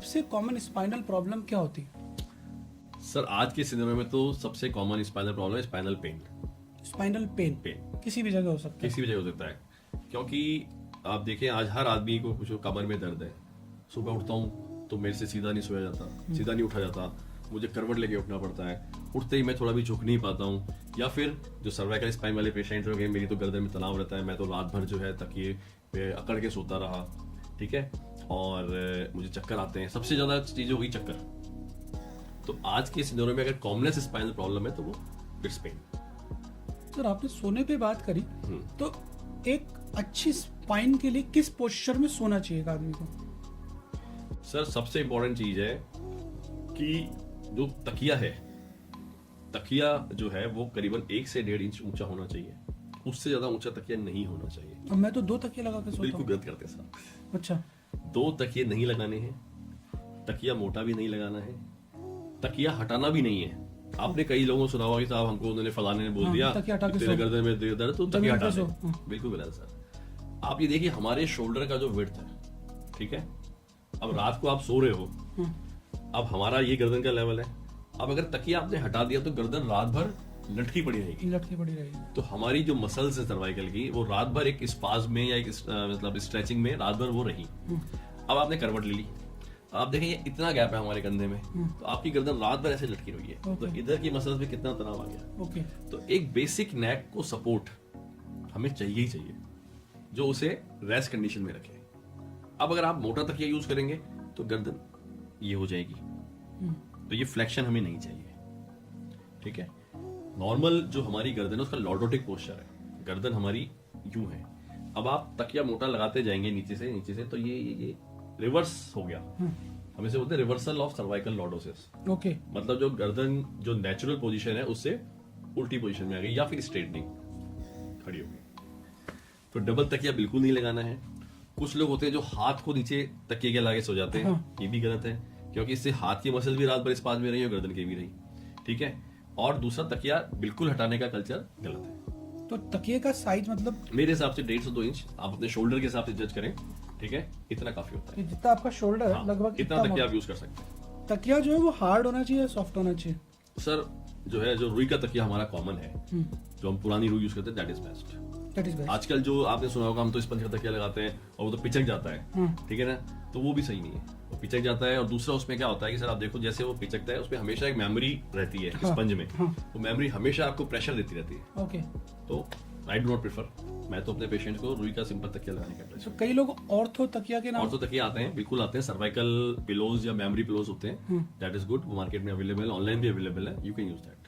सबसे common spinal problem क्या होती है? सर आज के सिनेरियो में तो सबसे कॉमन स्पाइनल प्रॉब्लम है स्पाइनल पेन। स्पाइनल पेन किसी भी जगह हो सकता है। किसी भी जगह हो सकता है, क्योंकि आप देखें आज हर आदमी को कुछ कमर में दर्द है। सुबह उठता हूँ तो मेरे से सीधा नहीं सोया जाता, सीधा नहीं उठा जाता, मुझे करवट लेके उठना पड़ता है। उठते ही मैं थोड़ा भी झुक नहीं पाता हूँ। या फिर जो सर्वाइकल स्पाइन वाले पेशेंट हो गए, मेरी तो गर्दन में तनाव रहता है, मैं तो रात भर जो है तकिए पे अकड़ के सोता रहा, ठीक है, और मुझे चक्कर आते हैं। सबसे ज्यादा चीज हो गई चक्कर। तो आज के सिनेरियो में अगर कॉमनेस स्पाइनल प्रॉब्लम है तो वो इट्स पेन। सर आपने सोने पे बात करी, तो एक अच्छी स्पाइन के लिए किस पोस्चर में सोना चाहिए एक आदमी को? सर सबसे इंपॉर्टेंट चीज है कि जो तकिया है, तकिया जो है वो करीबन 1 से 1.5 इंच ऊंचा होना चाहिए। उससे ज्यादा ऊंचा तकिया नहीं होना चाहिए। अब मैं तो 2 तकिए लगा के सोता बिल्कुल हूँ। गलत करते हैं साहब। अच्छा, 2 तकिए नहीं लगाने हैं, तकिया मोटा भी नहीं लगाना है, तकिया हटाना भी नहीं है। आपने कई लोगों को सुना होगा कि साहब हमको उन्होंने फलाने ने बोल दिया तकिया हटा के तेरे सो। गर्दन में दर्द तो तकिया जमीन हटा पे सो। दे। बिल्कुल गलत सर। आप ये देखिए हमारे शोल्डर का जो विड्थ है, ठीक है, अब रात को आप सो रहे हो, अब हमारा ये गर्दन का लेवल है। अब अगर तकिया आपने हटा दिया तो गर्दन रात भर लटकी पड़ी रहेगी। लटकी पड़ी रहेगी। तो हमारी जो मसल्स है सर्वाइकल की, वो रात भर एक स्पाज में या एक मतलब स्ट्रेचिंग में रात भर वो रही। अब आपने करवट ले ली, आप देखें ये इतना गैप है हमारे कंधे में, तो आपकी गर्दन रात भर ऐसे लटकी रही है। तो इधर की मसल्स में कितना तनाव आ गया। ओके, तो एक बेसिक नेक को सपोर्ट हमें चाहिए ही चाहिए, जो उसे रेस्ट कंडीशन में रखे। अब अगर आप मोटा तकिया यूज करेंगे तो गर्दन ये हो जाएगी, तो ये फ्लेक्शन हमें नहीं चाहिए, ठीक है। नॉर्मल जो हमारी गर्दन है उसका लॉर्डोटिक पोस्चर है, गर्दन हमारी यूं है। अब आप तकिया मोटा लगाते जाएंगे नीचे से तो ये रिवर्स हो गया। हम इसे बोलते हैं reversal of cervical lordosis. Okay, मतलब जो गर्दन जो नेचुरल पोजीशन है उससे उल्टी पोजीशन में आ गई या फिर स्ट्रेटनिंग खड़ी हो गई। तो डबल तकिया बिल्कुल नहीं लगाना है। कुछ लोग होते हैं जो हाथ को नीचे तकिए के लाके सो जाते हैं, ये भी गलत है, क्योंकि इससे हाथ की मसल भी रात भर इस पास में रही और गर्दन की भी रही, ठीक है। और दूसरा, तकिया बिल्कुल हटाने का कल्चर गलत है। तो तकिए का साइज मतलब मेरे हिसाब से 1.5 से 2 इंच आप अपने शोल्डर के हिसाब से जज करें, ठीक है, इतना काफी होता है। जितना आपका शोल्डर है हाँ, लगभग इतना तकिया आप यूज कर सकते हैं। तकिया जो है वो हार्ड होना चाहिए, सॉफ्ट होना चाहिए? सर जो है, जो रुई का तकिया हमारा कॉमन है, जो हम पुरानी रुई यूज करते हैं, that is best. That is best. आजकल जो आपने सुना होगा हम तो स्पंज का तकिया लगाते हैं और वो तो पिचक जाता है, ठीक है ना, तो वो भी सही नहीं है, वो पिचक जाता है। और दूसरा उसमें क्या होता है कि सर आप देखो जैसे वो पिचकता है उसमें हमेशा एक मेमोरी रहती है स्पंज में, वो मेमोरी हमेशा आपको प्रेशर देती रहती है। ओके, तो आई डू नॉट प्रेफर, मैं तो अपने पेशेंट को रुई का सिंपल तकिया लगाने का तो कई लोग ऑर्थो तकिया के नाम और तो तकिए आते हैं, बिल्कुल आते हैं, सर्वाइकल पिलोज या मेमोरी पिलोज होते हैं, दैट इज गुड, वो मार्केट में अवेलेबल है, ऑनलाइन भी अवेलेबल है, यू कैन यूज दैट।